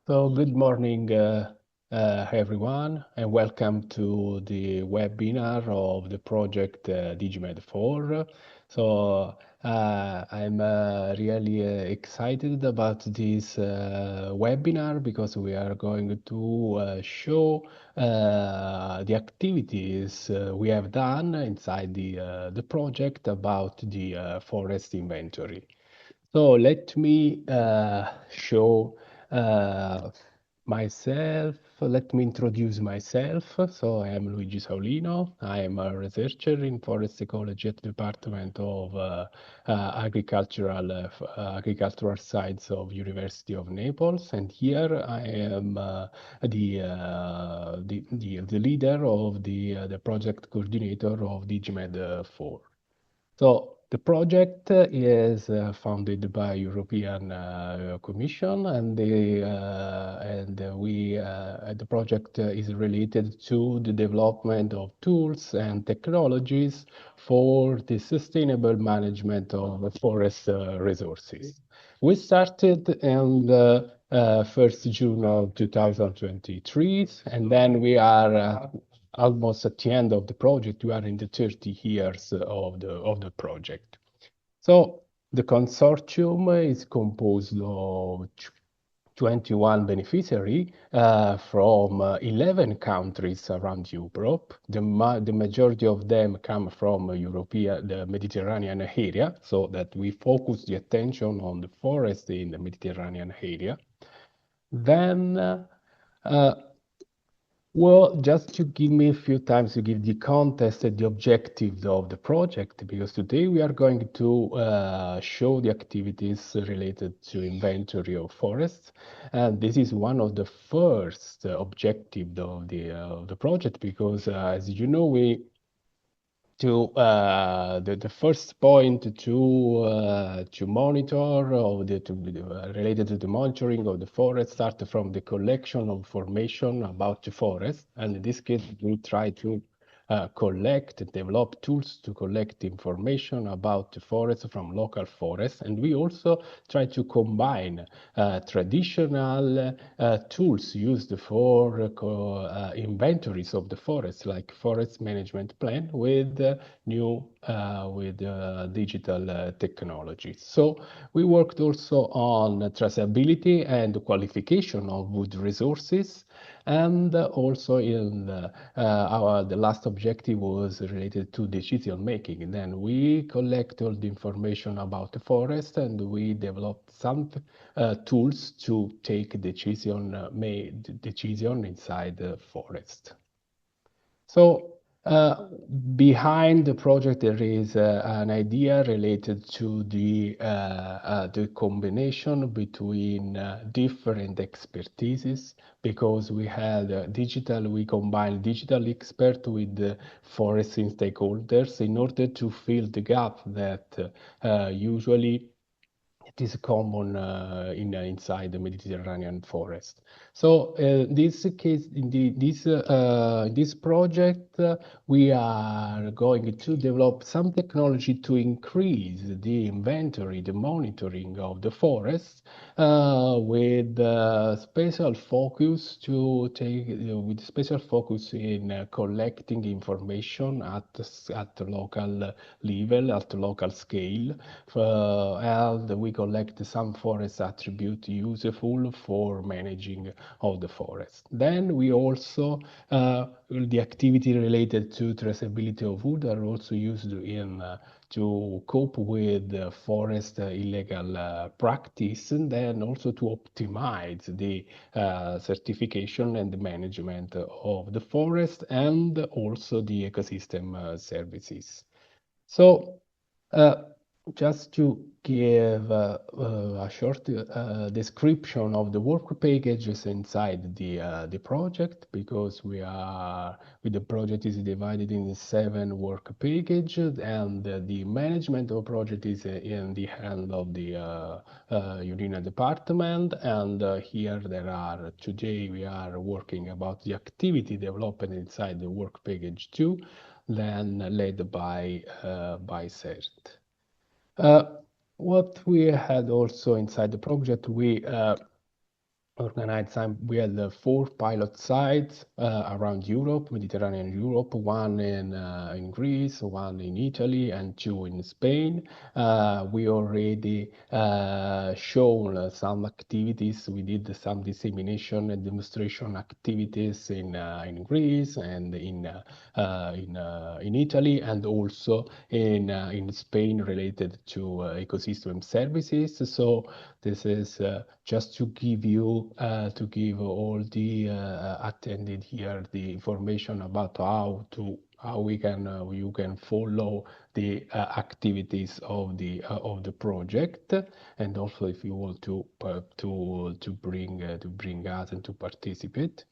So good morning, everyone, and welcome to the webinar of the project DigiMedFor. So I'm really excited about this webinar because we are going to show the activities we have done inside the project about the forest inventory. So let me show myself. Let me introduce myself. So I am Luigi Saulino. I am a researcher in forest ecology at the Department of Agricultural Science of University of Naples. And here I am the leader of the project coordinator of DigiMed4. So the project is funded by European Commission, and the project is related to the development of tools and technologies for the sustainable management of forest resources. We started on the 1st June of 2023, and then we are almost at the end of the project. We are in the 30 years of the project. So the consortium is composed of 21 beneficiaries from 11 countries around Europe. The majority of them come from the Mediterranean area, so that we focus the attention on the forest in the Mediterranean area. Then well, just to give me a few times to give the context and the objectives of the project, because today we are going to show the activities related to inventory of forests. And this is one of the first objectives of the project, because as you know, the first point to monitor of related to the monitoring of the forest start from the collection of information about the forest, and in this case we try to collect and develop tools to collect information about the forest from local forests, and we also try to combine traditional tools used for inventories of the forest, like forest management plan, with digital technologies. So we worked also on traceability and qualification of wood resources, and also in the last objective was related to decision making. And then we collect all the information about the forest, and we developed some tools to take decision inside the forest. So behind the project, there is an idea related to the combination between different expertises, because we had we combined digital expert with the forest stakeholders in order to fill the gap that usually it is common inside the Mediterranean forest. So this case, in this project, we are going to develop some technology to increase the inventory, the monitoring of the forest, with special focus in collecting information at local level, at local scale, and we collect some forest attribute useful for managing of the forest. Then we also the activity related to traceability of wood are also used in to cope with forest illegal practice, and then also to optimize the certification and the management of the forest, and also the ecosystem services. So just to give a short description of the work packages inside the project, because the project is divided in 7 work packages, and the management of the project is in the hand of the Urina department. And here today we are working about the activity development inside the work package 2, then led by CERT. What we had also inside the project, we organized some. We had 4 pilot sites around Europe, Mediterranean Europe, one in Greece, one in Italy, and 2 in Spain. We already shown some activities. We did some dissemination and demonstration activities in Greece and in Italy, and also in Spain related to ecosystem services. So this is just to give all the attended here the information about how we can you can follow the activities of the project, and also if you want to bring us and to participate.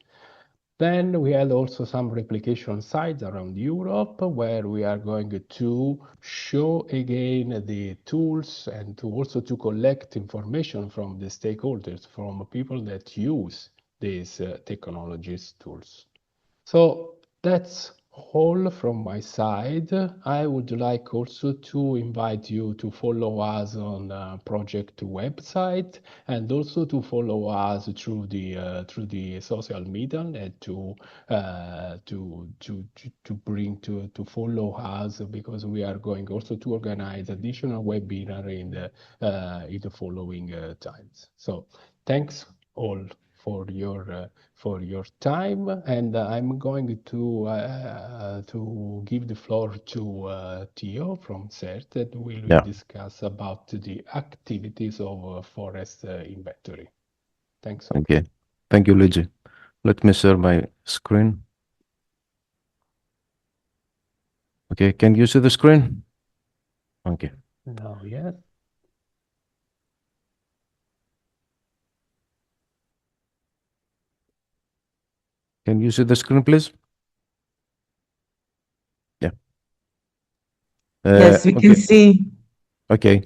Then we had also some replication sites around Europe where we are going to show again the tools and to also to collect information from the stakeholders, from people that use these technologies tools. So that's all from my side. I would like also to invite you to follow us on project website, and also to follow us through the social media, and to follow us, because we are going also to organize additional webinar in the following times. So thanks all for your time, and I'm going to give the floor to Theo from CERT, that will Yeah. discuss about the activities of forest inventory. Thanks all. Okay. Thank you, Luigi. Let me share my screen. Okay. Can you see the screen? Okay. Now, yes. Can you see the screen, please? Yeah. Yes, we can Okay. see. Okay.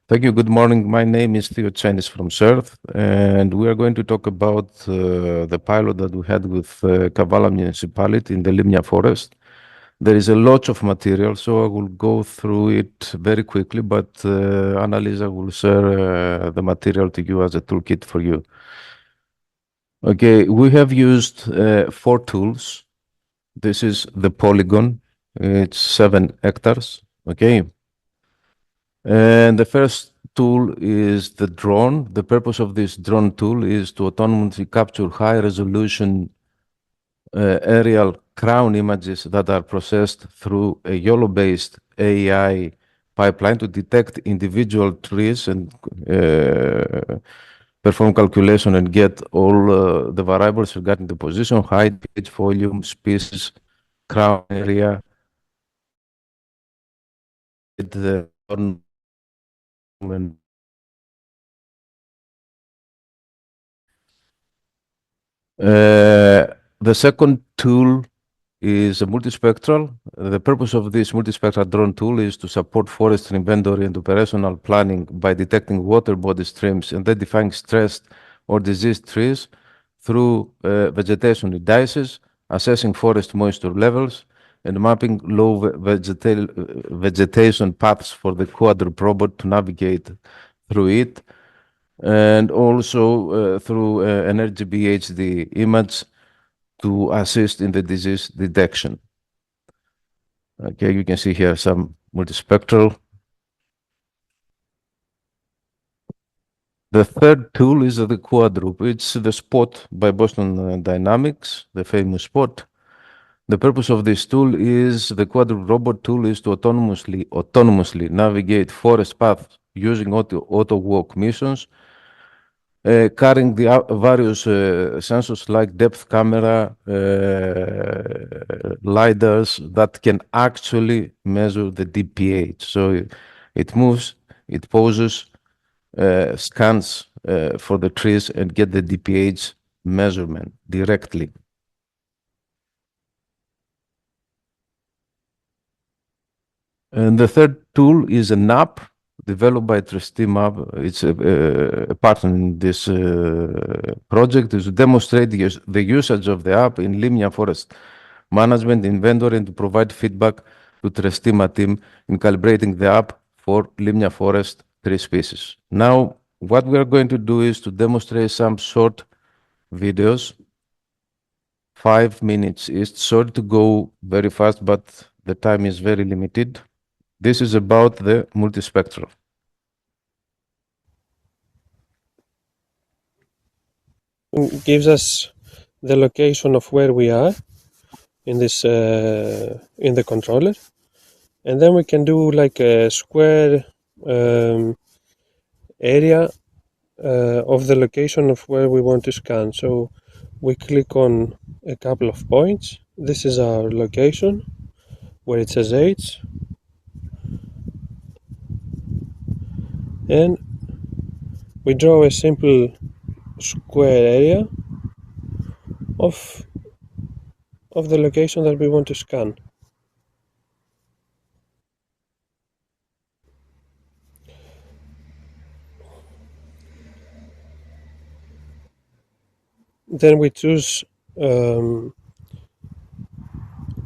Thank you. Good morning. My name is Theo Chinese from CERT, and we are going to talk about the pilot that we had with Kavala municipality in the Limnia Forest. There is a lot of material, so I will go through it very quickly, but Annalisa will share the material to you as a toolkit for you. Okay, we have used 4 tools. This is the polygon. It's 7 hectares. Okay. And the first tool is the drone. The purpose of this drone tool is to autonomously capture high resolution aerial crown images that are processed through a YOLO-based AI pipeline to detect individual trees and perform calculation and get all the variables regarding the position, height, pitch, volume, species, crown area, the the second tool is a multispectral. The purpose of this multispectral drone tool is to support forestry inventory and operational planning by detecting water body streams, identifying stressed or diseased trees through vegetation indices, assessing forest moisture levels, and mapping low vegetation paths for the quadruped robot to navigate through it, and also through an RGB HD image to assist in the disease detection. Okay, you can see here some multispectral. The third tool is the quadruple. It's the spot by Boston Dynamics, the famous spot. The purpose of this tool is the quadruple robot tool is to autonomously navigate forest paths using auto walk missions, carrying the various sensors like depth camera, lidars that can actually measure the DPH. So it moves, it poses, scans for the trees and get the DPH measurement directly. And the third tool is an app developed by TrusteamApp. It's a partner in this project is to demonstrate the usage of the app in Limnia Forest management, inventory, and to provide feedback to TrusteamApp team in calibrating the app for Limnia Forest tree species. Now, what we are going to do is to demonstrate some short videos, 5 minutes each. Sorry to go very fast, but the time is very limited. This is about the multispectral. It gives us the location of where we are in this in the controller, and then we can do like a square area of the location of where we want to scan. So we click on a couple of points. This is our location where it says H, and we draw a simple square area of the location that we want to scan. Then we choose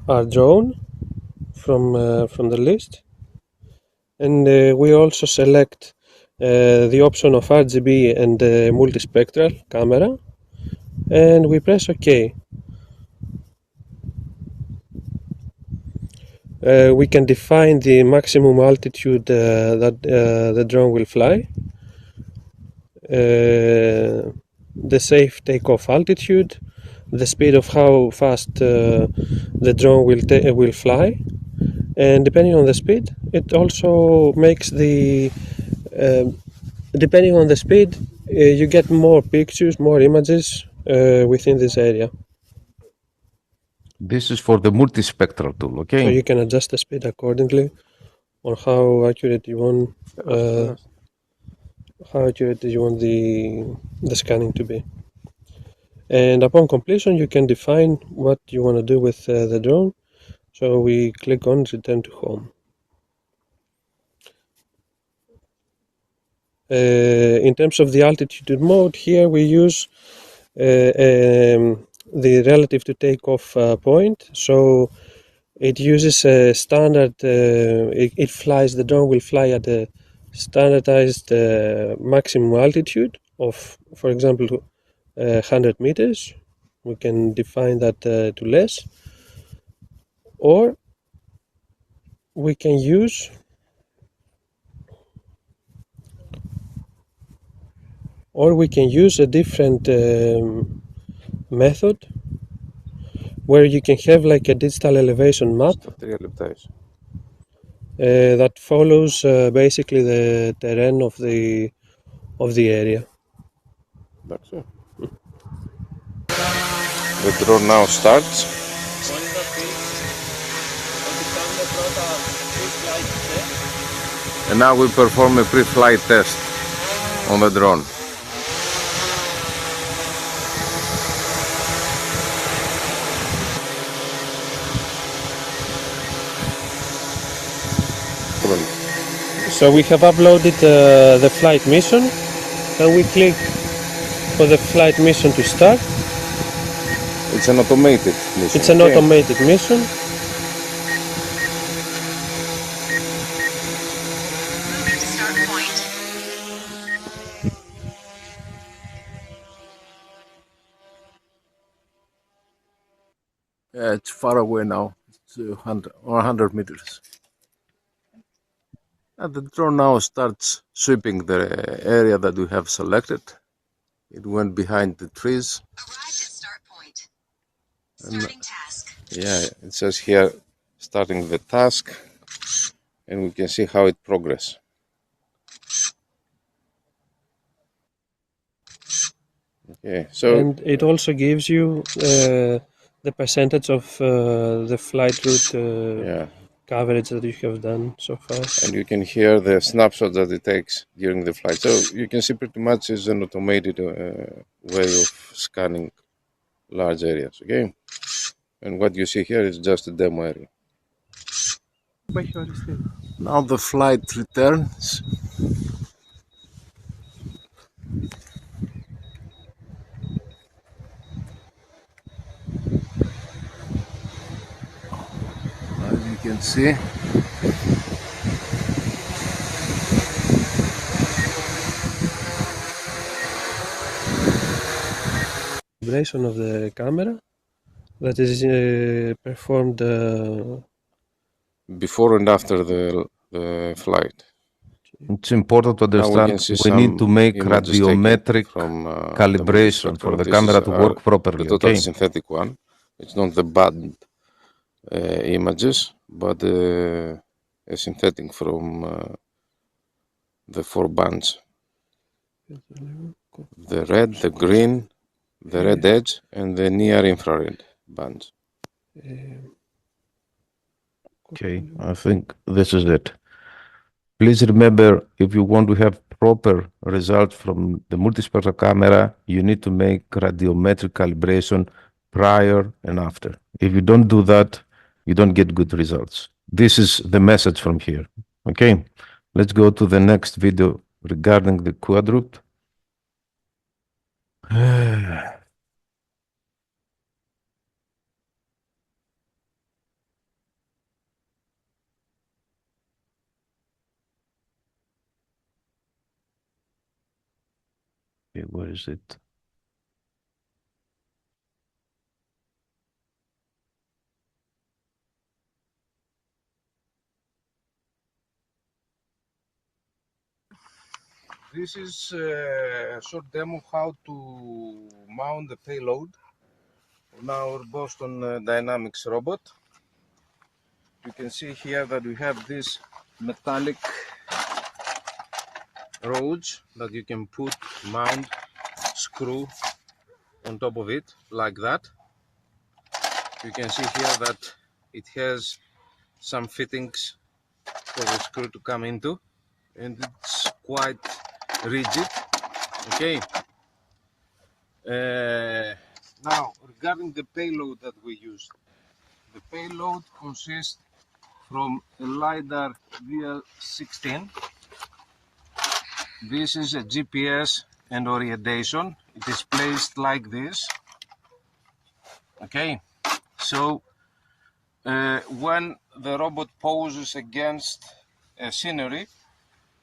our drone from the list, and we also select the option of RGB and multispectral camera, and we press OK. We can define the maximum altitude that the drone will fly, the safe takeoff altitude, the speed of how fast the drone will fly, and depending on the speed, it also makes the depending on the speed, you get more pictures, more images within this area. This is for the multispectral tool, okay? So you can adjust the speed accordingly, or how accurate you want. How accurate you want the scanning to be. And upon completion, you can define what you want to do with the drone. So we click on return to home. In terms of the altitude mode, here we use the relative to takeoff point. So it uses a standard, it flies, the drone will fly at a standardized maximum altitude of, for example, 100 meters. We can define that to less, or we can use a different method where you can have like a digital elevation map that follows basically the terrain of the area. The drone now starts. And now we perform a pre-flight test on the drone. So we have uploaded the flight mission, and we click for the flight mission to start. It's an automated mission. It's an automated mission. Moving to start point. Yeah, it's far away now. It's 100 meters. And the drone now starts sweeping the area that we have selected. It went behind the trees. Arrived at start point. Starting task. Yeah, it says here starting the task, and we can see how it progresses. Okay, so And it also gives you the percentage of the flight route coverage that you have done so far. And you can hear the snapshot that it takes during the flight. So you can see pretty much it's an automated way of scanning large areas, okay? And what you see here is just a demo area. Now the flight returns. As you can see, calibration of the camera that is performed before and after the flight. It's important to understand we need to make radiometric calibration for the camera to work properly. The total synthetic one. It's not the bad images, but a synthetic from the 4 bands. The red, the green, the red edge, and the near infrared bands. Okay, I think this is it. Please remember, if you want to have proper results from the multispectral camera, you need to make radiometric calibration prior and after. If you don't do that, you don't get good results. This is the message from here. Okay, let's go to the next video regarding the quadruped. Okay, where is it? This is a short demo how to mount the payload on our Boston Dynamics robot. You can see here that we have this metallic rods that you can put, mount, screw on top of it like that. You can see here that it has some fittings for the screw to come into, and it's quite rigid. Okay. Now regarding the payload that we used, the payload consists from a LiDAR VL16. This is a GPS and orientation. It is placed like this. Okay, so when the robot poses against a scenery,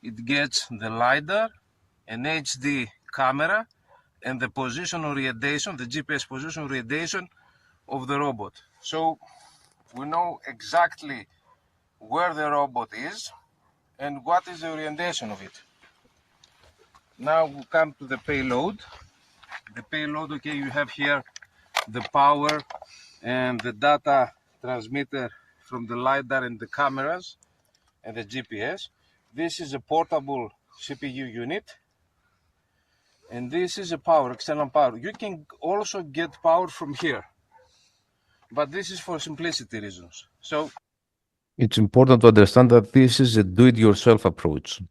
it gets the LiDAR, an HD camera, and the position orientation, the GPS position orientation of the robot. So we know exactly where the robot is and what is the orientation of it. Now we come to the payload. The payload, okay, you have here the power and the data transmitter from the LiDAR and the cameras and the GPS. This is a portable CPU unit, and this is a power, external power. You can also get power from here, but this is for simplicity reasons. So it's important to understand that this is a do-it-yourself approach,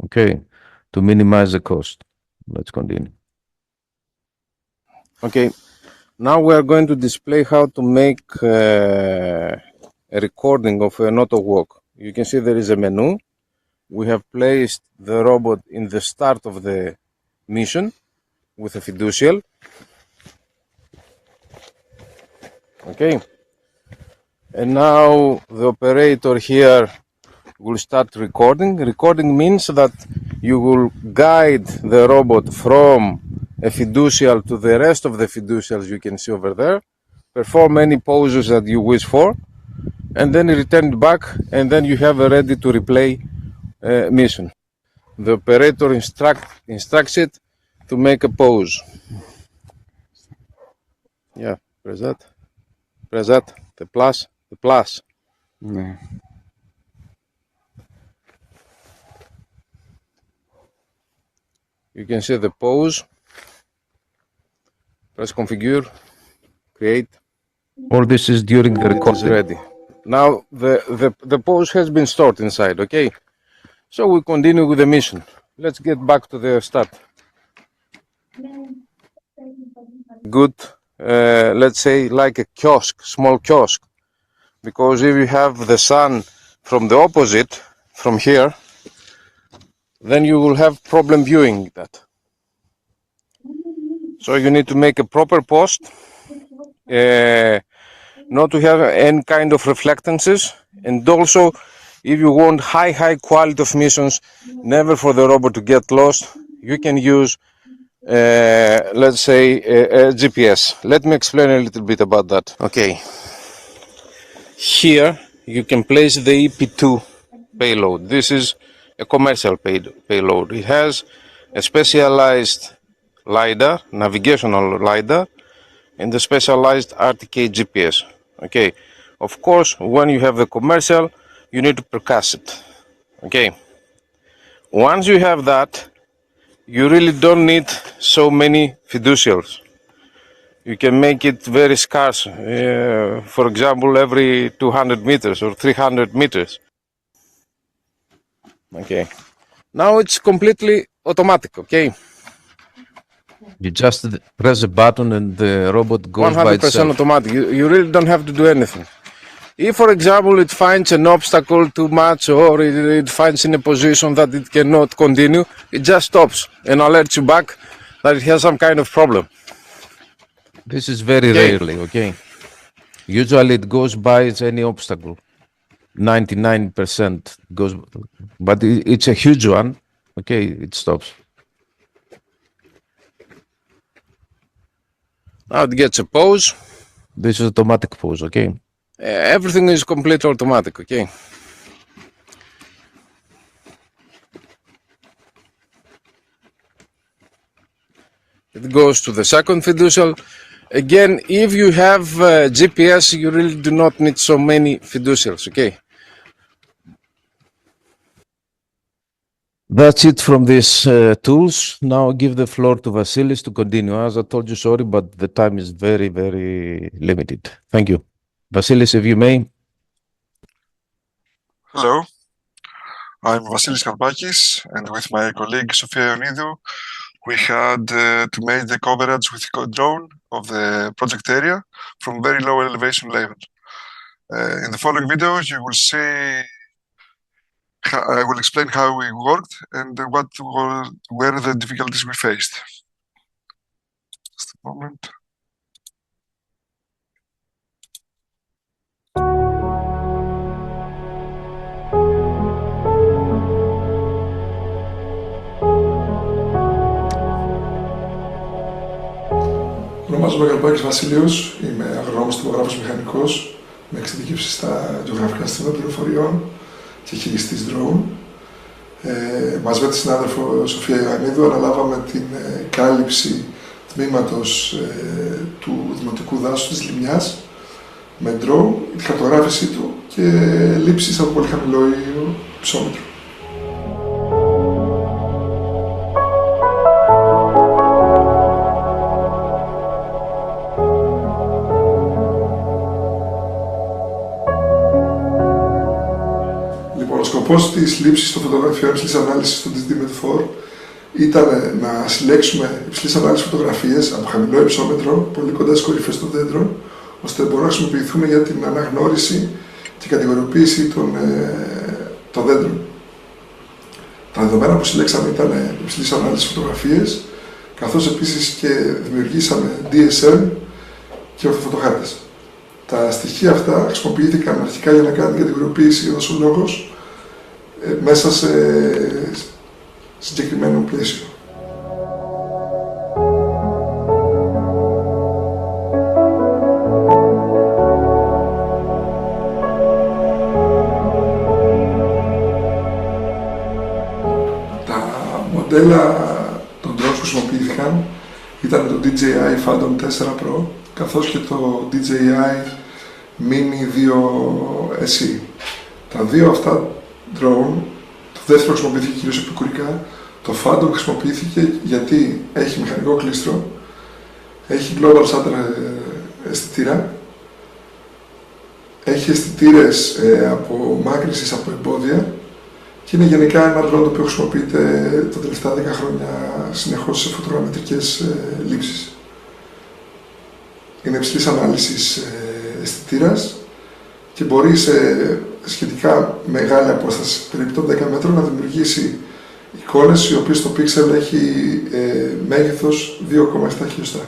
okay, to minimize the cost. Let's continue. Okay, now we are going to display how to make a recording of an auto walk. You can see there is a menu. We have placed the robot in the start of the mission with a fiducial. Okay, and now the operator here will start recording. Recording means that you will guide the robot from a fiducial to the rest of the fiducials you can see over there, perform any poses that you wish for, and then return it back, and then you have a ready to replay mission. The operator instructs it to make a pose. Yeah, press that, the plus. Ναι. You can see the pose. Press configure, create. All this is during the recording. It is ready. Now the pose has been stored inside, okay? So we continue with the mission. Let's get back to the start. Good, let's say like a kiosk, small kiosk. Because if you have the sun from the opposite, from here, then you will have problem viewing that. So you need to make a proper post, not to have any kind of reflectances, and also if you want high quality of missions, never for the robot to get lost, you can use let's say GPS. Let me explain a little bit about that. Okay. Here you can place the EP2 payload. This is a commercial payload. It has a specialized LiDAR, navigational LiDAR, and the specialized RTK GPS. Okay. Of course, when you have the commercial, you need to percuss it. Okay. Once you have that, you really don't need so many fiducials. You can make it very scarce, for example, every 200 meters or 300 meters. Okay. Now it's completely automatic, okay? You just press a button and the robot goes by 100% itself. automatic. You really don't have to do anything. If, for example, it finds an obstacle too much or it finds in a position that it cannot continue, it just stops and alerts you back that it has some kind of problem. This is very Okay. rarely, okay? Usually it goes by any obstacle. 99% goes, but it's a huge one. Okay, it stops. Now it gets a pause. This is automatic pause, okay? Everything is completely automatic, okay? It goes to the second fiducial. Again, if you have GPS, you really do not need so many fiducials, okay? That's it from these tools. Now I'll give the floor to Vasilis to continue. As I told you, sorry, but the time is very, very limited. Thank you. Vasilis, if you may. Hello, I'm Vasilis Karpakis, and with my colleague Sofia Ionidou, we had to make the coverage with drone of the project area from very low elevation level. In the following video, you will see, I will explain how we worked and what were the difficulties we faced. Just a moment. Ονομάζομαι Καρπάκης Βασίλειος, είμαι αγρονόμος τυπογράφος μηχανικός με εξειδικεύση στα γεωγραφικά συστήματα πληροφοριών και χειριστής drone. Μαζί με τη συνάδελφο Σοφία Ιωαννίδου αναλάβαμε την κάλυψη τμήματος του δημοτικού δάσους της Λιμιάς με drone, τη χαρτογράφησή του και λήψεις από πολύ χαμηλό υψόμετρο. Ο σκοπός της λήψης των φωτογραφιών υψηλής ανάλυσης στο DigiMedFor ήταν να συλλέξουμε υψηλής ανάλυσης φωτογραφίες από χαμηλό υψόμετρο, πολύ κοντά στις κορυφές των δέντρων, ώστε να μπορούν να χρησιμοποιηθούν για την αναγνώριση και κατηγοριοποίηση των δέντρων. Τα δεδομένα που συλλέξαμε ήταν υψηλής ανάλυσης φωτογραφίες, καθώς επίσης και δημιουργήσαμε DSM και ορθοφωτοχάρτες. Τα στοιχεία αυτά χρησιμοποιήθηκαν αρχικά για να κάνουν κατηγοριοποίηση ο δασολόγος μέσα σε συγκεκριμένο πλαίσιο. Τα μοντέλα των drones που χρησιμοποιήθηκαν ήταν το DJI Phantom 4 Pro καθώς και το DJI Mini 2 SE. Τα δύο αυτά drone, το δεύτερο χρησιμοποιήθηκε κυρίως επικουρικά, το Phantom χρησιμοποιήθηκε γιατί έχει μηχανικό κλίστρο, έχει global shutter αισθητήρα, έχει αισθητήρες απομάκρυνσης από εμπόδια και είναι γενικά ένα drone το οποίο χρησιμοποιείται τα τελευταία 10 χρόνια συνεχώς σε φωτογραμμετρικές λήψεις. Είναι υψηλής ανάλυσης αισθητήρας και μπορεί σε σχετικά μεγάλη απόσταση, περίπου των 10 μέτρων, να δημιουργήσει εικόνες οι οποίες το πίξελ έχει μέγεθος 2,7 χιλιοστά.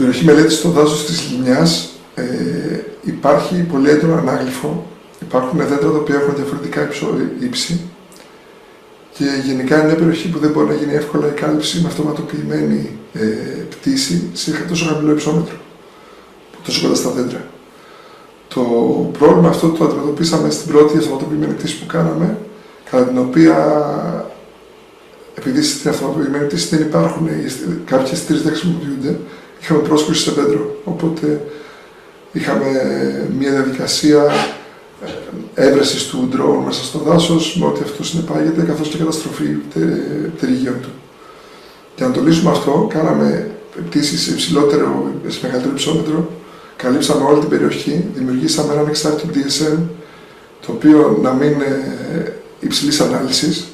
περιοχή μελέτης στο δάσος της Λιμνιάς υπάρχει πολύ έντονο ανάγλυφο. Υπάρχουν δέντρα τα οποία έχουν διαφορετικά ύψη και γενικά είναι μια περιοχή που δεν μπορεί να γίνει εύκολα η κάλυψη με αυτοματοποιημένη πτήση σε τόσο χαμηλό υψόμετρο, τόσο κοντά στα δέντρα. Το πρόβλημα αυτό το αντιμετωπίσαμε στην πρώτη αυτοματοποιημένη πτήση που κάναμε, κατά την οποία, επειδή στην αυτοματοποιημένη πτήση δεν υπάρχουν κάποιες στήρες δεν χρησιμοποιούνται, είχαμε πρόσκρουση σε δέντρο. Οπότε είχαμε μια διαδικασία έβρεσης του drone μέσα στο δάσος, με ό,τι αυτό συνεπάγεται, καθώς και καταστροφή πτερυγίων του. Για να το λύσουμε αυτό, κάναμε πτήσεις σε μεγαλύτερο υψόμετρο, καλύψαμε όλη την περιοχή, δημιουργήσαμε ένα ανεξάρτητο DSM, το οποίο να μην είναι υψηλής ανάλυσης,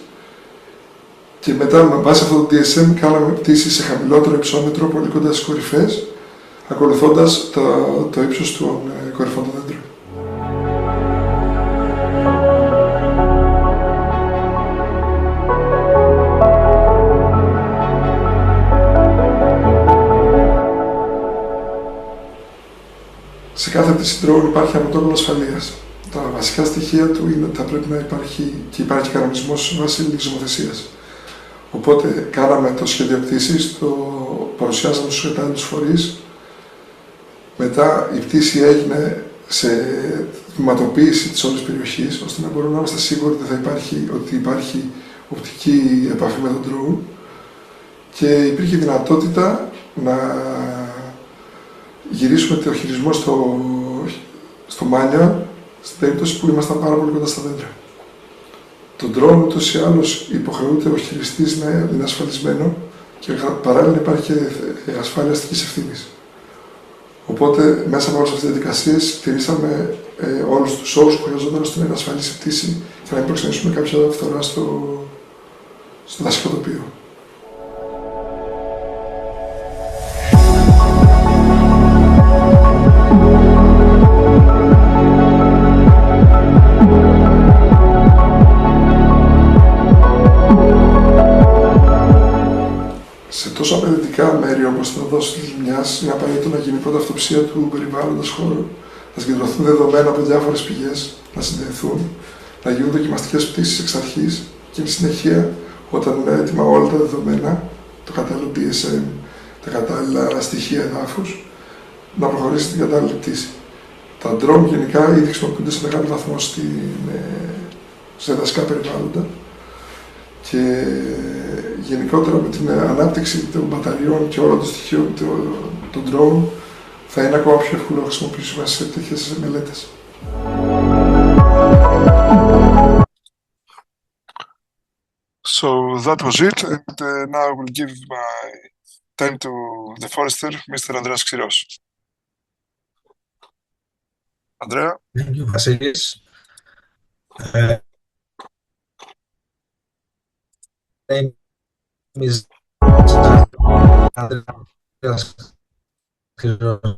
και μετά με βάση αυτό το DSM κάναμε πτήσεις σε χαμηλότερο υψόμετρο, πολύ κοντά στις κορυφές, ακολουθώντας το ύψος των κορυφών των δέντρων. Σε κάθε πτήση drone υπάρχει ένα πρωτόκολλο ασφαλείας. Τα βασικά στοιχεία του είναι ότι θα πρέπει να υπάρχει και υπάρχει κανονισμός βάσει ελληνικής νομοθεσίας. Οπότε κάναμε το σχέδιο πτήσης, το παρουσιάσαμε στους κατάλληλους φορείς. Μετά η πτήση έγινε σε θυματοποίηση της όλης περιοχής, ώστε να μπορούμε να είμαστε σίγουροι ότι υπάρχει οπτική επαφή με τον drone, και υπήρχε δυνατότητα να γυρίσουμε το χειρισμό στο μάνια, στην περίπτωση που ήμασταν πάρα πολύ κοντά στα δέντρα. Το drone ούτως ή άλλως υποχρεούται ο χειριστής να είναι ασφαλισμένο και παράλληλα υπάρχει και ασφάλεια αστικής ευθύνης. Οπότε μέσα από όλες αυτές τις διαδικασίες τηρήσαμε όλους τους όρους που χρειαζόταν ώστε να είναι ασφαλής η πτήση και να μην προξενήσουμε κάποια φθορά στο δασικό τοπίο. Σε τόσο απαιτητικά μέρη όπως το δάσος της Λιμνιάς, είναι απαραίτητο να γίνει πρώτα αυτοψία του περιβάλλοντος χώρου, να συγκεντρωθούν δεδομένα από διάφορες πηγές, να συνδεθούν, να γίνουν δοκιμαστικές πτήσεις εξ αρχής και εν συνεχεία, όταν είναι έτοιμα όλα τα δεδομένα, το κατάλληλο DSM, τα κατάλληλα στοιχεία εδάφους, να προχωρήσει την κατάλληλη πτήση. Τα drone γενικά ήδη χρησιμοποιούνται σε μεγάλο βαθμό σε δασικά περιβάλλοντα. Και γενικότερα με την ανάπτυξη των μπαταριών και όλων των στοιχείων των drone θα είναι ακόμα πιο εύκολο να χρησιμοποιήσουμε σε τέτοιες μελέτες. So that was it, and now I will give my time to the forester, Mr. Andreas Xiros. Andrea? Thank you, Vasilis. Name is Andreas Xiros.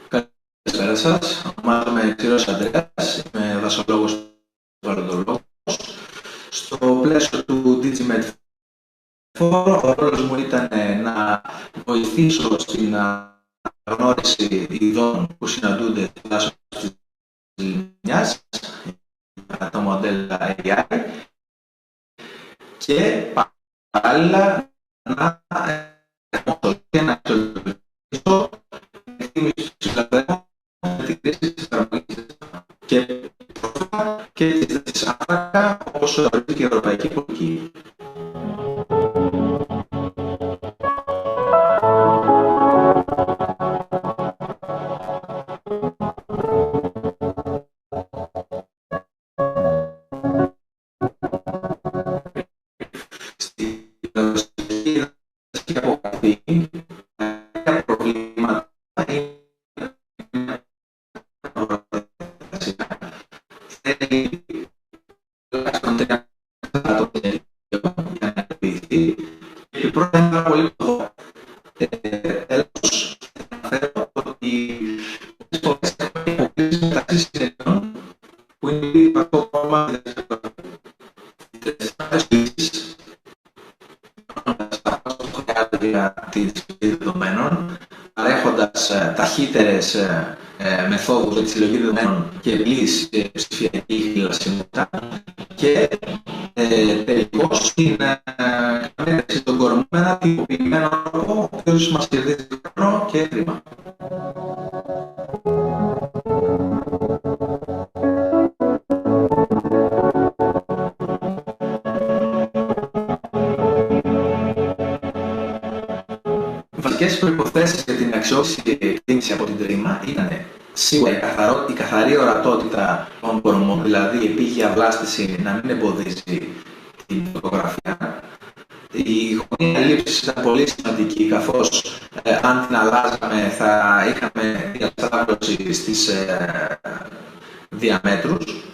Καλησπέρα σας. Ονομάζομαι Ξηρός Ανδρέας, είμαι δασολόγος περιβαλλοντολόγος. Στο πλαίσιο του DigiMedFor, ο ρόλος μου ήταν να βοηθήσω στην αναγνώριση ειδών που συναντούνται στη δάσο της Λιμνιάς, τα μοντέλα AI, και παράλληλα να αξιολογήσω εκτίμηση του συλλαβαίνω με την κρίση της εφαρμογής και της άνθρακα, όπως ορίζει και η ευρωπαϊκή πολιτική. μεταξύ συνεργών που είναι αυτό κόμμα για τη συλλογή δεδομένων, παρέχοντας ταχύτερες μεθόδους για τη συλλογή δεδομένων και πλήρη ψηφιακή γλασσιμότητα και τελικώς την κατεύθυνση των κορμών με ένα τυποποιημένο τρόπο, ο οποίος μας κερδίζει χρόνο και χρήμα. Βασικές προϋποθέσεις για την αξιόπιστη εκτίμηση από την τρήμα ήταν σίγουρα η καθαρή ορατότητα των κορμών, δηλαδή η επίγεια βλάστηση να μην εμποδίζει την φωτογραφία. Η γωνία λήψης ήταν πολύ σημαντική, καθώς αν την αλλάζαμε θα είχαμε διασταύρωση στις διαμέτρους.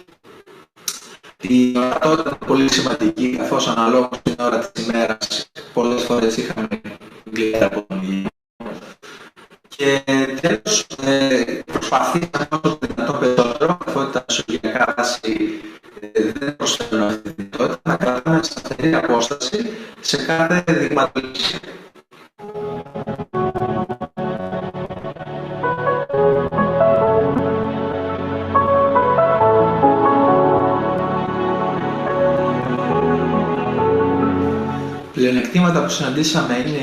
Η ορατότητα ήταν πολύ σημαντική, καθώς αναλόγως την ώρα της ημέρας πολλές φορές είχαμε γκλέρα από τον ήλιο. Και τέλος, προσπαθήσαμε όσο το δυνατόν περισσότερο, καθότι τα μεσογειακά δάση δεν προσφέρουν αυτή τη δυνατότητα, να κρατάμε σταθερή απόσταση σε κάθε δειγματοληψία. Πλεονεκτήματα που συναντήσαμε είναι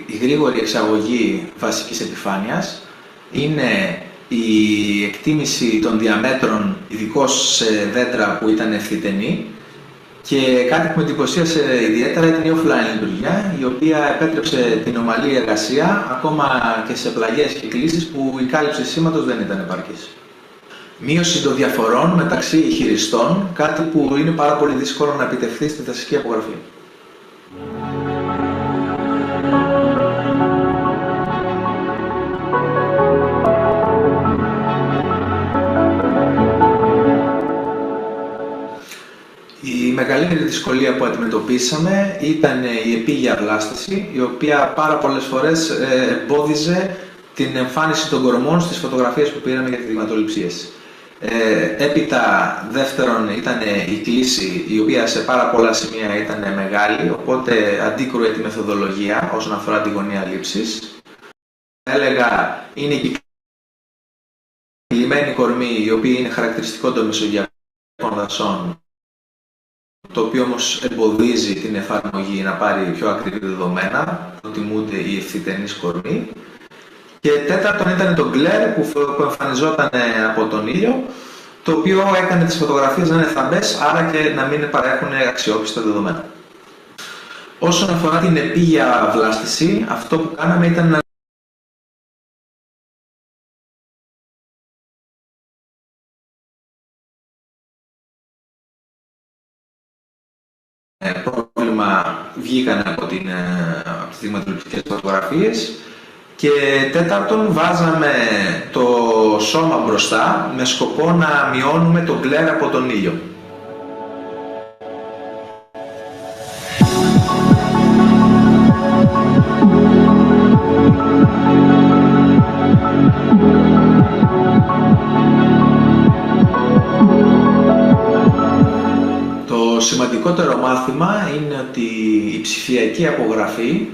η γρήγορη εξαγωγή βασικής επιφάνειας, είναι η εκτίμηση των διαμέτρων, ειδικώς σε δέντρα που ήταν ευθυτενή, και κάτι που με εντυπωσίασε ιδιαίτερα ήταν η offline λειτουργία, η οποία επέτρεψε την ομαλή εργασία ακόμα και σε πλαγιές και κλίσεις που η κάλυψη σήματος δεν ήταν επαρκής. Μείωση των διαφορών μεταξύ χειριστών, κάτι που είναι πάρα πολύ δύσκολο να επιτευχθεί στη δασική απογραφή. Η μεγαλύτερη δυσκολία που αντιμετωπίσαμε ήταν η επίγεια βλάστηση, η οποία πάρα πολλές φορές εμπόδιζε την εμφάνιση των κορμών στις φωτογραφίες που πήραμε για τις δειγματοληψίες. Έπειτα, δεύτερον, ήταν η κλίση, η οποία σε πάρα πολλά σημεία ήταν μεγάλη, οπότε αντίκρουε τη μεθοδολογία όσον αφορά τη γωνία λήψης. Έλεγα, είναι η κυκλημένη κορμή, η οποία είναι χαρακτηριστικό των μεσογειακών δασών, το οποίο όμως εμποδίζει την εφαρμογή να πάρει πιο ακριβή δεδομένα, προτιμούνται η ευθυτενής κορμή. Και τέταρτον ήταν το glare που εμφανιζόταν από τον ήλιο, το οποίο έκανε τις φωτογραφίες να είναι θαμπές, άρα και να μην παρέχουν αξιόπιστα δεδομένα. Όσον αφορά την επίγεια βλάστηση, αυτό που κάναμε ήταν να πρόβλημα βγήκαν από τις δειγματοληπτικές φωτογραφίες. Και τέταρτον, βάζαμε το σώμα μπροστά με σκοπό να μειώνουμε το glare από τον ήλιο. Το σημαντικότερο μάθημα είναι ότι η ψηφιακή απογραφή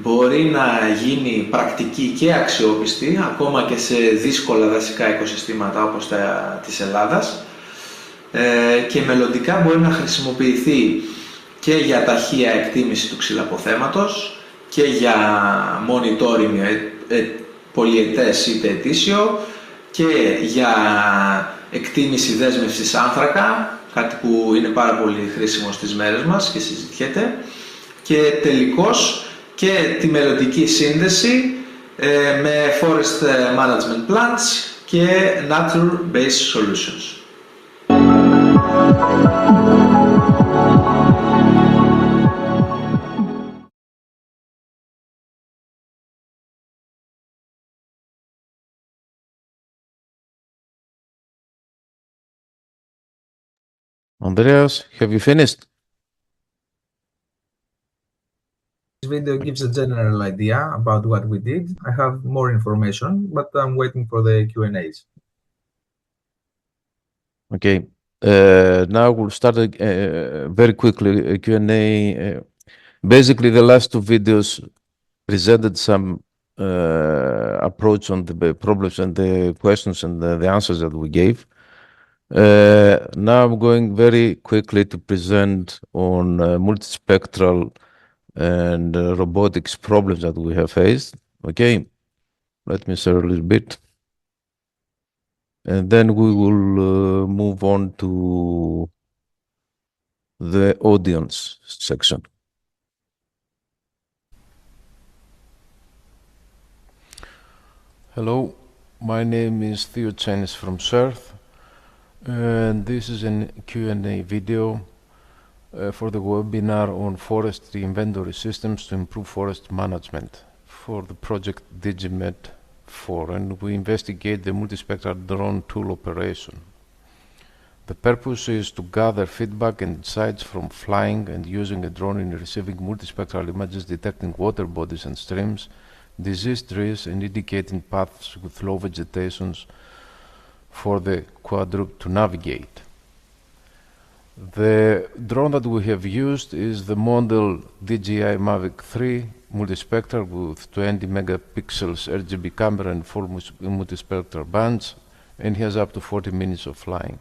μπορεί να γίνει πρακτική και αξιόπιστη, ακόμα και σε δύσκολα δασικά οικοσυστήματα όπως τα της Ελλάδας, και μελλοντικά μπορεί να χρησιμοποιηθεί και για ταχεία εκτίμηση του ξυλαποθέματος και για monitoring πολυετές είτε ετήσιο και για εκτίμηση δέσμευσης άνθρακα, κάτι που είναι πάρα πολύ χρήσιμο στις μέρες μας και συζητιέται, και τελικώς και τη μελλοντική σύνδεση με Forest Management Plans και Nature-Based Solutions. Andreas, have you finished? video gives a general idea about what we did. I have more information, but I'm waiting for the Q&As. Okay. Now we'll start very quickly a Q&A. Basically, the last two videos presented some approach on the problems and the questions and the answers that we gave. Now I'm going very quickly to present on multispectral and robotics problems that we have faced. Okay, let me share a little bit. And then we will move on to the audience section. Hello, my name is Theo Chenis from CERT, and this is a Q&A video for the webinar on forestry inventory systems to improve forest management for the project DigiMedFor, and we investigate the multispectral drone tool operation. The purpose is to gather feedback and insights from flying and using a drone in receiving multispectral images detecting water bodies and streams, disease trees, and indicating paths with low vegetations for the quadruped to navigate. The drone that we have used is the model DJI Mavic 3 multispectral with 20 megapixels RGB camera and 4 multispectral bands, and has up to 40 minutes of flying.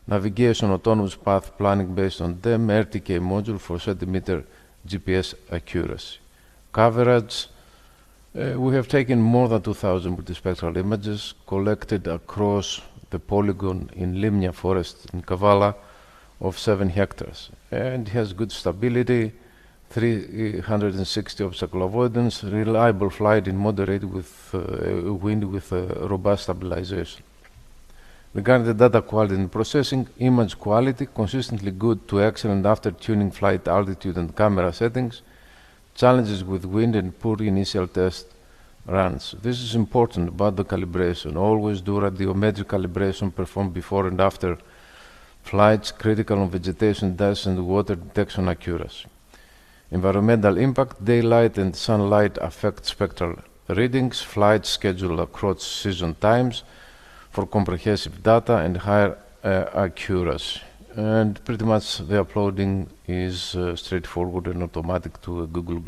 Navigation, autonomous path planning based on DEM RTK module for centimeter GPS accuracy. Coverage, we have taken more than 2,000 multispectral images collected across the polygon in Limnia Forest in Kavala of 7 hectares, and has good stability, 360 obstacle avoidance, reliable flight in moderate with wind with robust stabilization. Regarding the data quality and processing, image quality consistently good to excellent after tuning flight altitude and camera settings, challenges with wind and poor initial test runs. This is important about the calibration. Always do radiometric calibration performed before and after flights, critical on vegetation, dust and water detection accuracy. Environmental impact, daylight and sunlight affect spectral readings, flight schedule across season times for comprehensive data and higher accuracy. And pretty much the uploading is straightforward and automatic to a Google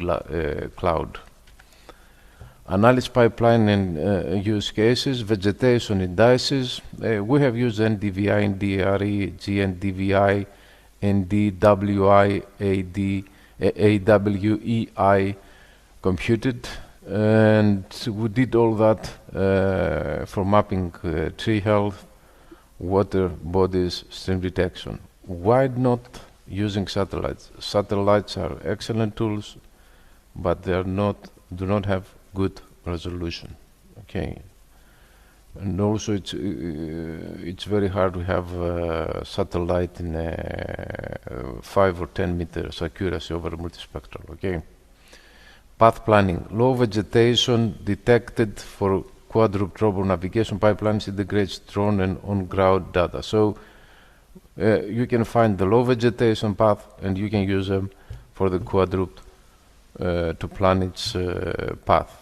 Cloud. Analysis pipeline and use cases, vegetation indices. We have used NDVI, NDRE, GNDVI, NDWI, AWEI computed, and we did all that for mapping tree health, water bodies, stream detection. Why not using satellites? Satellites are excellent tools, but they do not have good resolution. Okay, and also it's very hard to have satellite in 5 or 10 meters accuracy over multispectral. Okay, path planning, low vegetation detected for quadruped robo navigation pipelines integrates drone and on-ground data. So you can find the low vegetation path and you can use them for the quadruped to plan its path.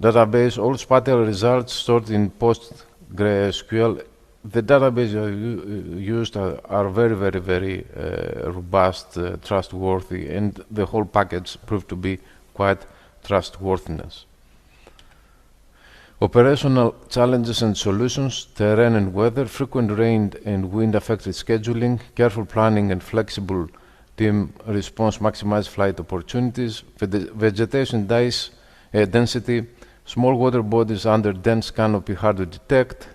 Database, all spatial results stored in PostgreSQL. The database used are very robust, trustworthy, and the whole package proved to be quite trustworthiness. Operational challenges and solutions, terrain and weather, frequent rain and wind affected scheduling, careful planning and flexible team response maximize flight opportunities, vegetation density, small water bodies under dense canopy hard to detect,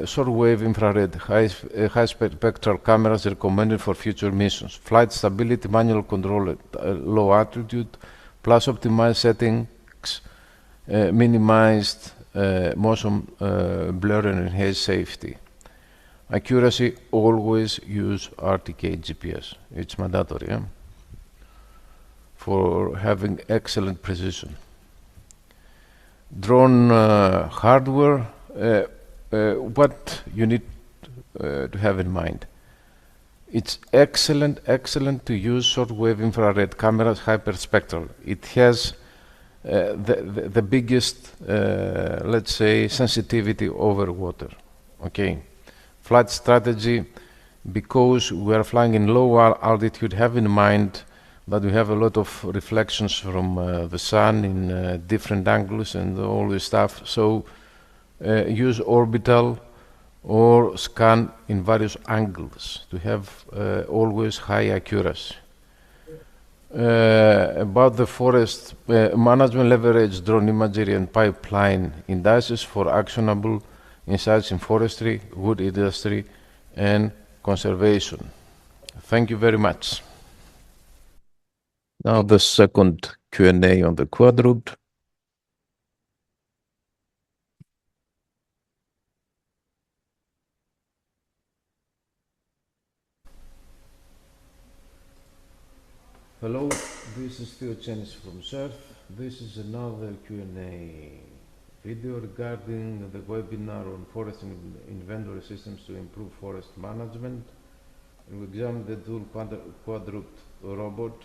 short-wave infrared high-spectral cameras recommended for future missions, flight stability, manual control at low altitude, plus optimized settings, minimized motion blur and enhanced safety. Accuracy, always use RTK GPS. It's mandatory for having excellent precision. Drone hardware, what you need to have in mind. It's excellent to use shortwave infrared cameras, hyperspectral. It has the biggest, let's say, sensitivity over water. Okay, flight strategy, because we are flying in low altitude, have in mind that we have a lot of reflections from the sun in different angles and all this stuff. So use orbital or scan in various angles to have always high accuracy. About the forest management, leverage drone imagery and pipeline indices for actionable insights in forestry, wood industry, and conservation. Thank you very much. Now the second Q&A on the quadruped. Hello, this is Theochenis from Surf. This is another Q&A video regarding the webinar on forest inventory systems to improve forest management. And we examine the tool quadruped robot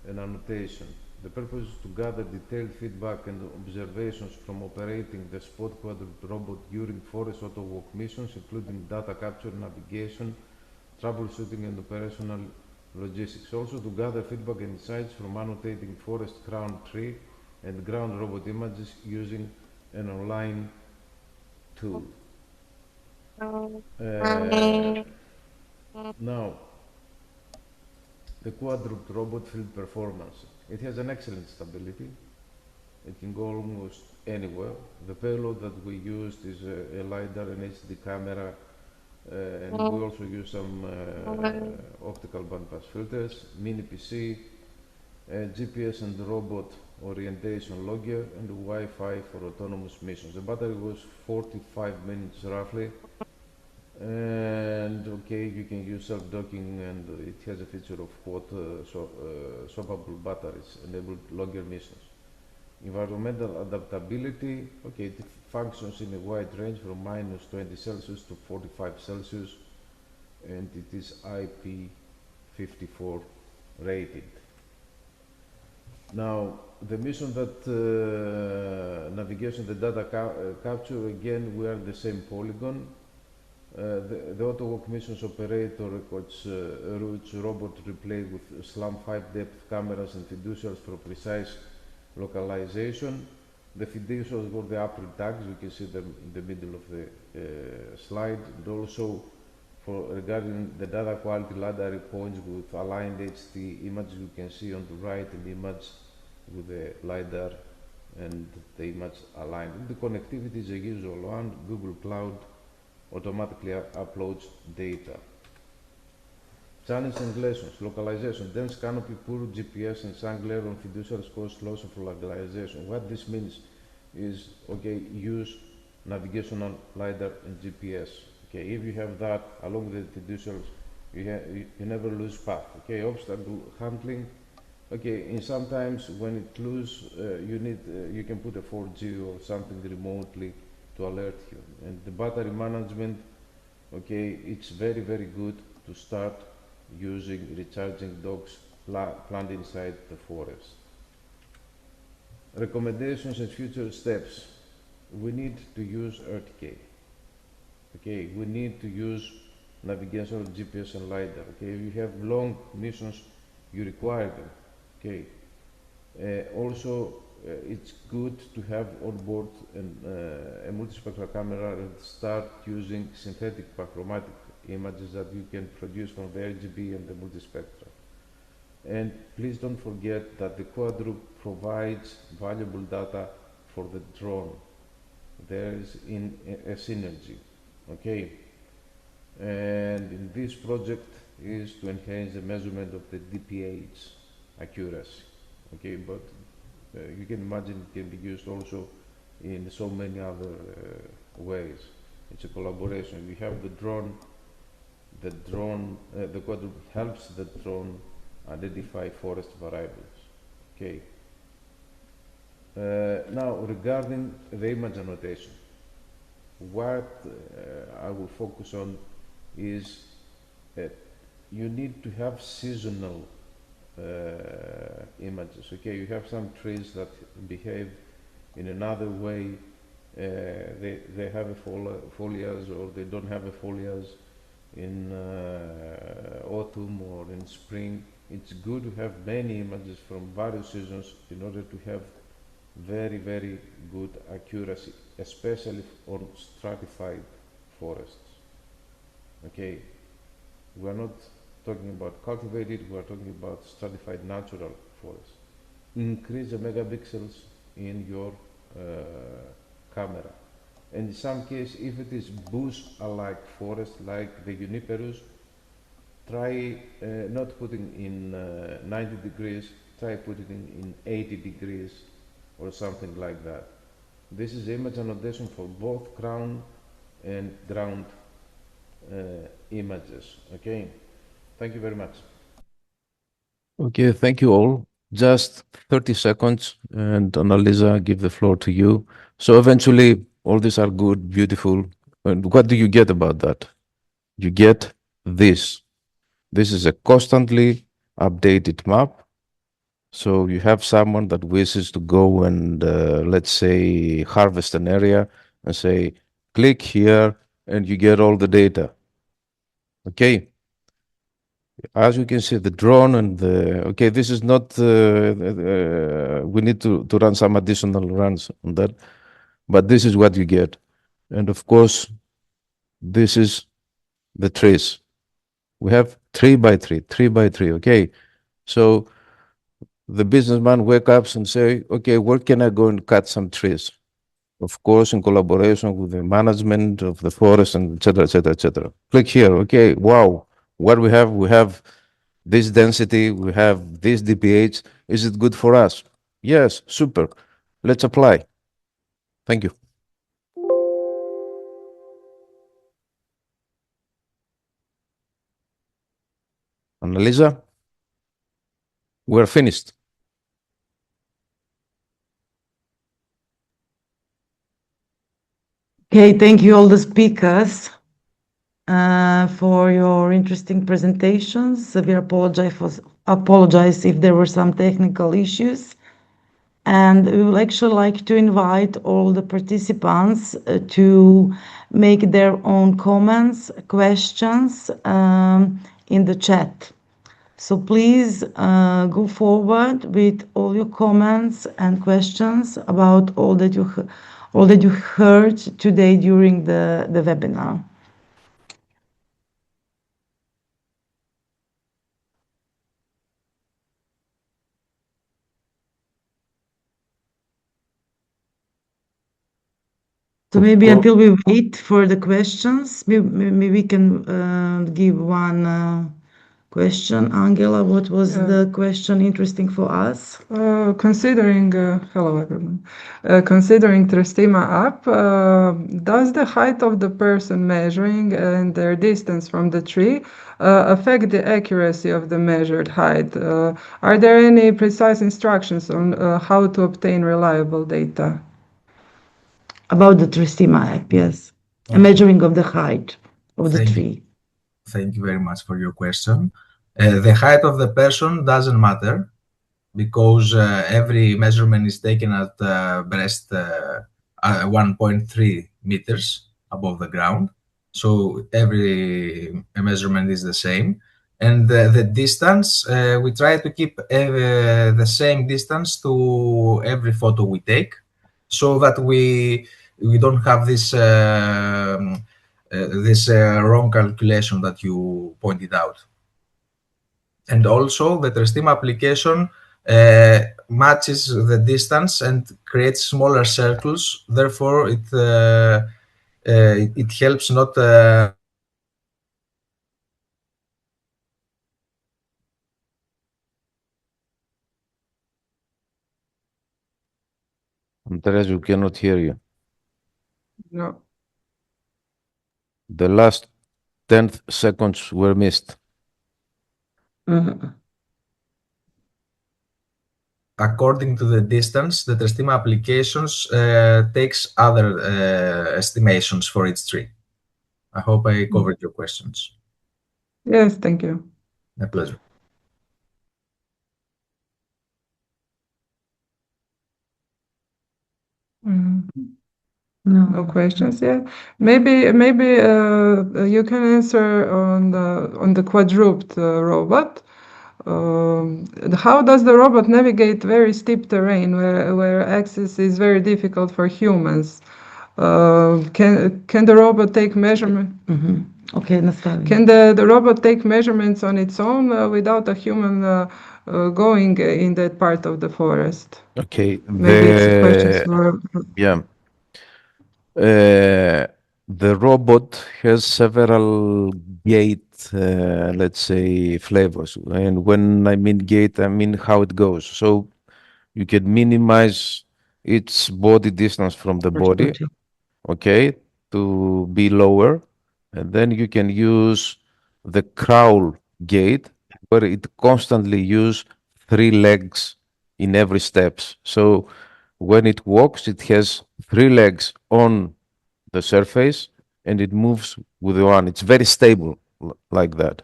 and annotation. The purpose is to gather detailed feedback and observations from operating the spot quadruped robot during forest auto walk missions, including data capture, navigation, troubleshooting, and operational logistics. Also to gather feedback and insights from annotating forest crown tree and ground robot images using an online tool. Now, the quadruped robot field performance. It has an excellent stability. It can go almost anywhere. The payload that we used is a LiDAR, an HD camera, and we also use some optical bandpass filters, mini PC, GPS and robot orientation logger, and Wi-Fi for autonomous missions. The battery was 45 minutes roughly, and okay, you can use self-docking, and it has a feature of swappable batteries, enabled longer missions. Environmental adaptability, okay, it functions in a wide range from -20 Celsius to 45 Celsius, and it is IP54 rated. Now, the mission that navigation, the data capture, again, we are the same polygon. The auto-walk missions operator records routes, robot replay with SLAM 5 depth cameras and fiducials for precise localization. The fiducials were the April tags, you can see them in the middle of the slide, and also regarding the data quality, LiDAR points with aligned HD images you can see on the right, an image with the LiDAR and the image aligned. And the connectivity is a usual one. Google Cloud automatically uploads data. Challenge and lessons. Localization. Dense canopy, poor GPS, and sun glare on fiducials cause loss of localization. What this means is, okay, use navigational LiDAR and GPS. Okay, if you have that along the fiducials, you never lose path. Okay, obstacle handling. Okay, and sometimes when it lose, you can put a 4G or something remotely to alert you. And the battery management, okay, it's very, very good to start using recharging docks planned inside the forest. Recommendations and future steps. We need to use RTK. Okay, we need to use navigational GPS and LiDAR. Okay, if you have long missions, you require them. Okay. Also, it's good to have on board a multispectral camera and start using synthetic panchromatic images that you can produce from the RGB and the multispectral. And please don't forget that the quadruped provides valuable data for the drone. There is a synergy, okay? And in this project is to enhance the measurement of the DPH accuracy, okay? But you can imagine it can be used also in so many other ways. It's a collaboration. We have the quadruped helps the drone identify forest variables. Okay. Now, regarding the image annotation, what I will focus on is you need to have seasonal images. Okay, you have some trees that behave in another way. They have a foliage or they don't have a foliage in autumn or in spring. It's good to have many images from various seasons in order to have very, very good accuracy, especially on stratified forests. Okay, we are not talking about cultivated, we are talking about stratified natural forests. Increase the megapixels in your camera. And in some case, if it is bush-alike forest, like the juniperus, try not putting in 90 degrees, try putting in 80 degrees or something like that. This is image annotation for both crown and ground images. Okay, thank you very much. Okay, thank you all. Just 30 seconds, and Annalisa, give the floor to you. So eventually, all these are good, beautiful. And what do you get about that? You get this. This is a constantly updated map. So you have someone that wishes to go and, let's say, harvest an area and say, click here, and you get all the data. Okay. As you can see, the drone and the, okay, this is not, we need to run some additional runs on that, but this is what you get. And of course, this is the trees. We have 3 by 3, 3 by 3, okay? So the businessman wake up and say, okay, where can I go and cut some trees? Of course, in collaboration with the management of the forest and et cetera, et cetera, et cetera. Click here, okay, wow, what we have this density, we have this DPH. Is it good for us? Yes, super. Let's apply. Thank you. Annalisa, we're finished. Okay, thank you all the speakers for your interesting presentations. We apologize if there were some technical issues. And we would actually like to invite all the participants to make their own comments, questions in the chat. So please go forward with all your comments and questions about all that you heard today during the webinar. So maybe until we wait for the questions, maybe we can give one question. Angela, what was the question interesting for us? Considering, hello everyone, considering Trestima app, does the height of the person measuring and their distance from the tree affect the accuracy of the measured height? Are there any precise instructions on how to obtain reliable data? About the Trestima app, yes. A measuring of the height of the tree. Thank you very much for your question. The height of the person doesn't matter because every measurement is taken at breast 1.3 meters above the ground. So every measurement is the same. And the distance, we try to keep the same distance to every photo we take so that we don't have this wrong calculation that you pointed out. And also the Trestima application matches the distance and creates smaller circles. Therefore, it helps not. Andres, we cannot hear you. No. The last 10 seconds were missed. According to the distance, the Trestima applications takes other estimations for each tree. I hope I covered your questions. Yes, thank you. A pleasure. No questions yet. Maybe you can answer on the quadruped robot. How does the robot navigate very steep terrain where access is very difficult for humans? Can the robot take measurement? Okay, Nastasia. Can the robot take measurements on its own without a human going in that part of the forest? Okay. Maybe it's a question for. Yeah. The robot has several gait, let's say, flavors. And when I mean gait, I mean how it goes. So you can minimize its body distance from the body, okay, to be lower. And then you can use the crawl gait, where it constantly use 3 legs in every steps. So when it walks, it has 3 legs on the surface and it moves with one. It's very stable like that.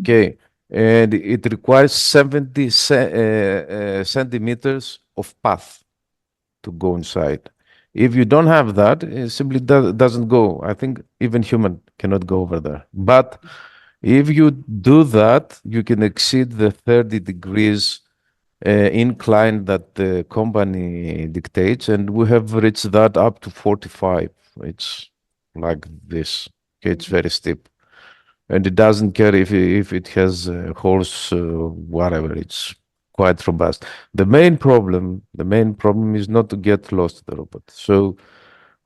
Okay. And it requires 70 centimeters of path to go inside. If you don't have that, it simply doesn't go. I think even human cannot go over there. But if you do that, you can exceed the 30 degrees incline that the company dictates, and we have reached that up to 45. It's like this. Okay, it's very steep, and it doesn't care if it has holes, whatever. It's quite robust. The main problem is not to get lost the robot. So,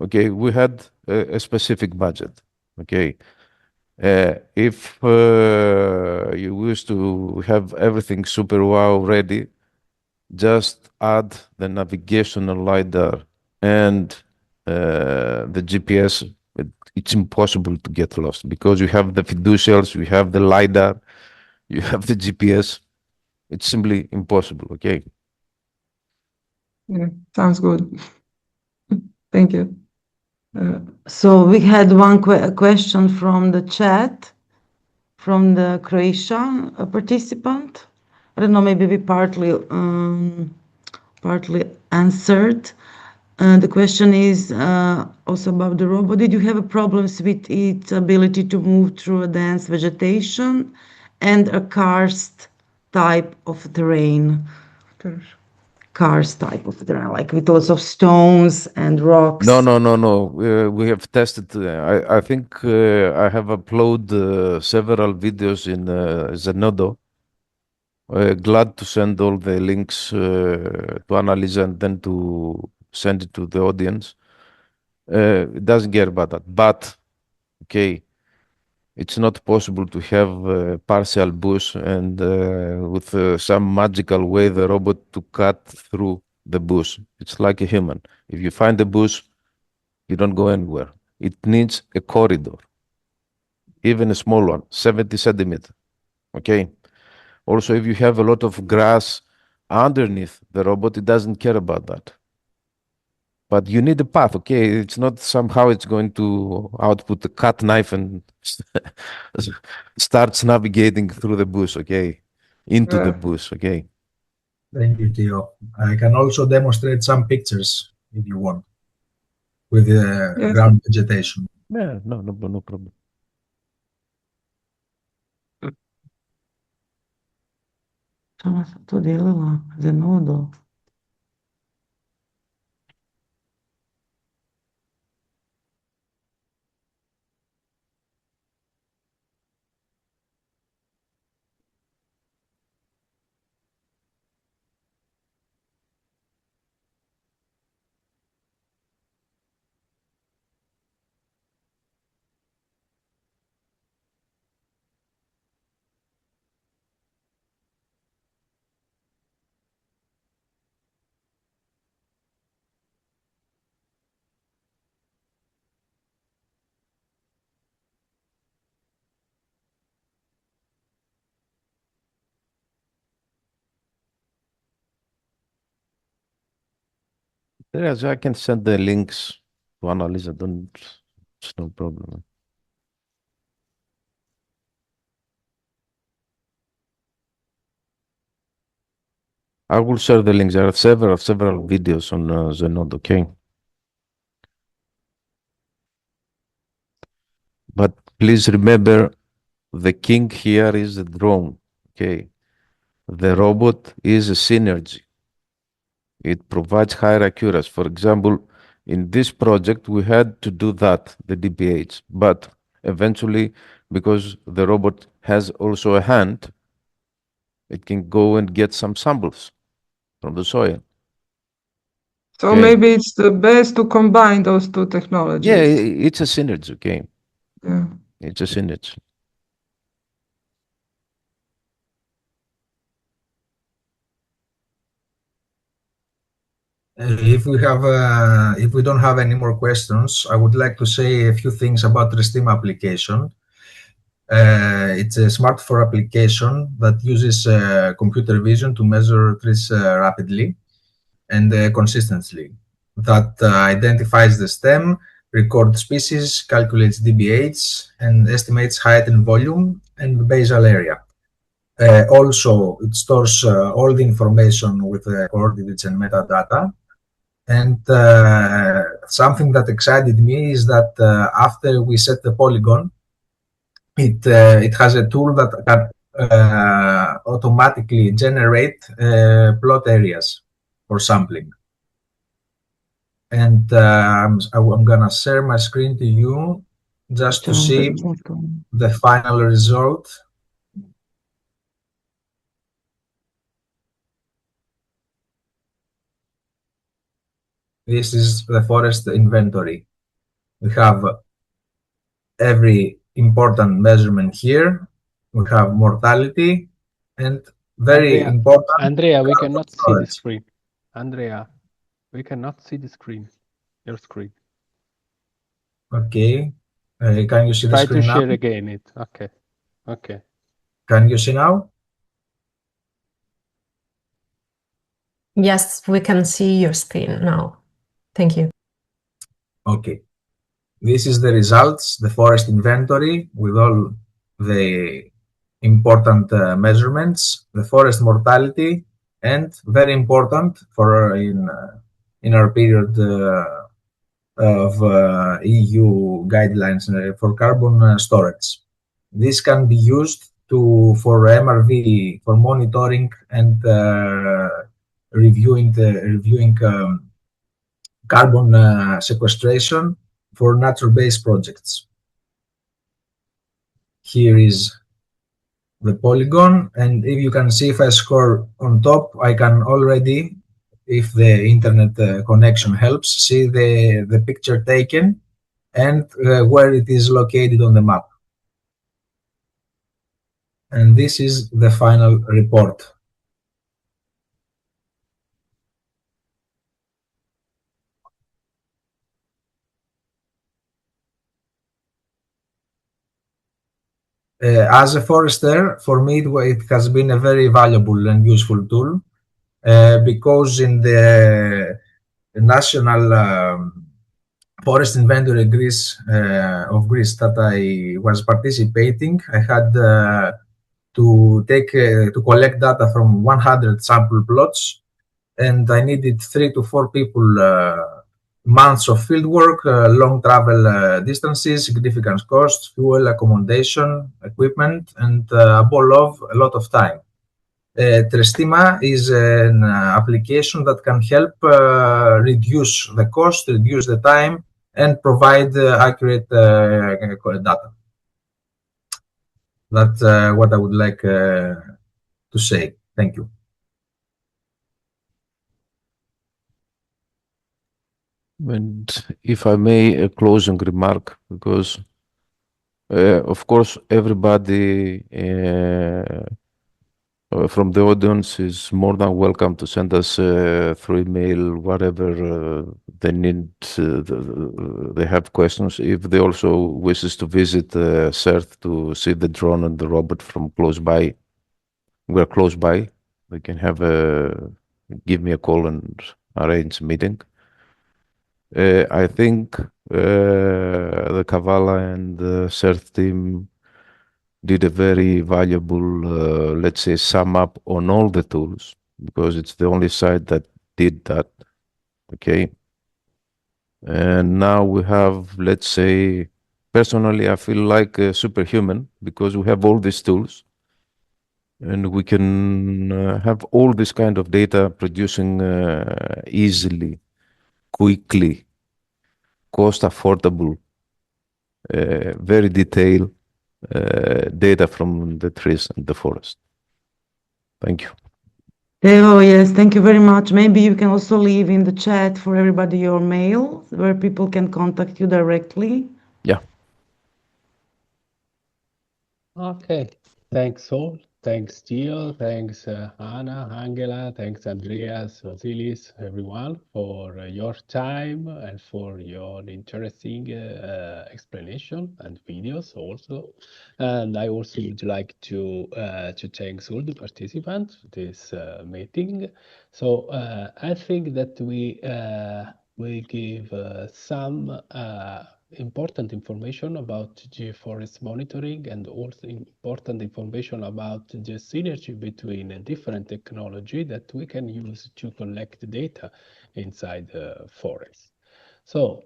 okay, we had a specific budget. Okay. If you wish to have everything super wow ready, just add the navigational LiDAR and the GPS. It's impossible to get lost because you have the fiducials, you have the LiDAR, you have the GPS. It's simply impossible, okay? Yeah, sounds good. Thank you. So we had one question from the chat, from the Croatian participant. I don't know, maybe we partly answered. The question is also about the robot. Did you have problems with its ability to move through a dense vegetation and a karst type of terrain? Karst type of terrain, like with lots of stones and rocks. No. We have tested. I think I have uploaded several videos in Zenodo. Glad to send all the links to Annalisa and then to send it to the audience. It doesn't care about that. But, okay, it's not possible to have partial bush and with some magical way the robot to cut through the bush. It's like a human. If you find the bush, you don't go anywhere. It needs a corridor, even a small one, 70 centimeters. Okay. Also, if you have a lot of grass underneath the robot, it doesn't care about that. But you need a path, okay? It's not somehow it's going to output a cut knife and starts navigating through the bush, okay? Into the bush, okay? Thank you, Theo. I can also demonstrate some pictures if you want with the ground vegetation. Yeah, no problem. To делала Zenodo. Yes, I can send the links to Annalisa. It's no problem. I will share the links. There are several videos on the node, okay? But please remember, the king here is the drone, okay? The robot is a synergy. It provides higher accuracy. For example, in this project, we had to do that, the DPH, but eventually, because the robot has also a hand, it can go and get some samples from the soil. So Okay. maybe it's the best to combine those two technologies. Yeah, it's a synergy, okay? Yeah. It's a synergy. If we don't have any more questions, I would like to say a few things about Restream application. It's a smartphone application that uses computer vision to measure trees rapidly and consistently. That identifies the stem, records species, calculates DBH, and estimates height and volume and basal area. Also, it stores all the information with coordinates and metadata. And something that excited me is that after we set the polygon, it has a tool that can automatically generate plot areas for sampling. And I'm gonna share my screen to you just to see the final result. This is the forest inventory. We have every important measurement here. We have mortality and very important. Andrea, we cannot see the screen. Andrea, we cannot see the screen. Your screen. Okay. Can you see the Try screen to now? share again it. Okay. Okay. Can you see now? Yes, we can see your screen now. Thank you. Okay. This is the results, the forest inventory with all the important measurements, the forest mortality, and very important for in our period of EU guidelines for carbon storage. This can be used for MRV, for monitoring and reviewing carbon sequestration for nature-based projects. Here is the polygon, and if you can see, if I scroll on top, I can already, if the internet connection helps, see the picture taken and where it is located on the map. And this is the final report. As a forester, for me, it has been a very valuable and useful tool because in the national forest inventory of Greece that I was participating, I had to collect data from 100 sample plots, and I needed 3 to 4 people months of field work, long travel distances, significant costs, fuel, accommodation, equipment, and above all, a lot of time. Trestima is an application that can help reduce the cost, reduce the time, and provide accurate data. That's what I would like to say. Thank you. And if I may, a closing remark, because of course everybody from the audience is more than welcome to send us through email whatever they need. They have questions. If they also wishes to visit CERT to see the drone and the robot from close by, we're close by. They can have give me a call and arrange a meeting. I think the Kavala and the CERT team did a very valuable, let's say, sum up on all the tools, because it's the only site that did that. Okay. And now we have, let's say, personally, I feel like a superhuman because we have all these tools and we can have all this kind of data producing easily, quickly, cost affordable, very detailed data from the trees and the forest. Thank you. Oh, yes, thank you very much. Maybe you can also leave in the chat for everybody your mail where people can contact you directly. Yeah. Okay, thanks all. Thanks, Gio. Thanks, Anna, Angela. Thanks, Andreas, Vasilis, everyone, for your time and for your interesting explanation and videos also. And I also would like to thank all the participants to this meeting. So I think that we give some important information about geoforest monitoring and also important information about the synergy between different technology that we can use to collect data inside the forest. So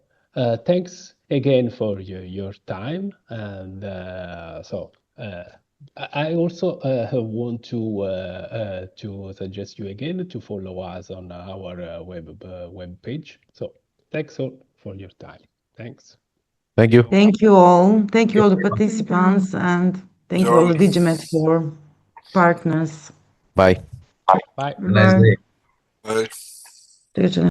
thanks again for your time, and I also want to suggest you again to follow us on our web page. So thanks all for your time. Thanks. Thank you. Thank you all. Thank you all the participants, and thank you all the DigiMedFor partners. Bye. Bye. Nice day. Bye. Bye.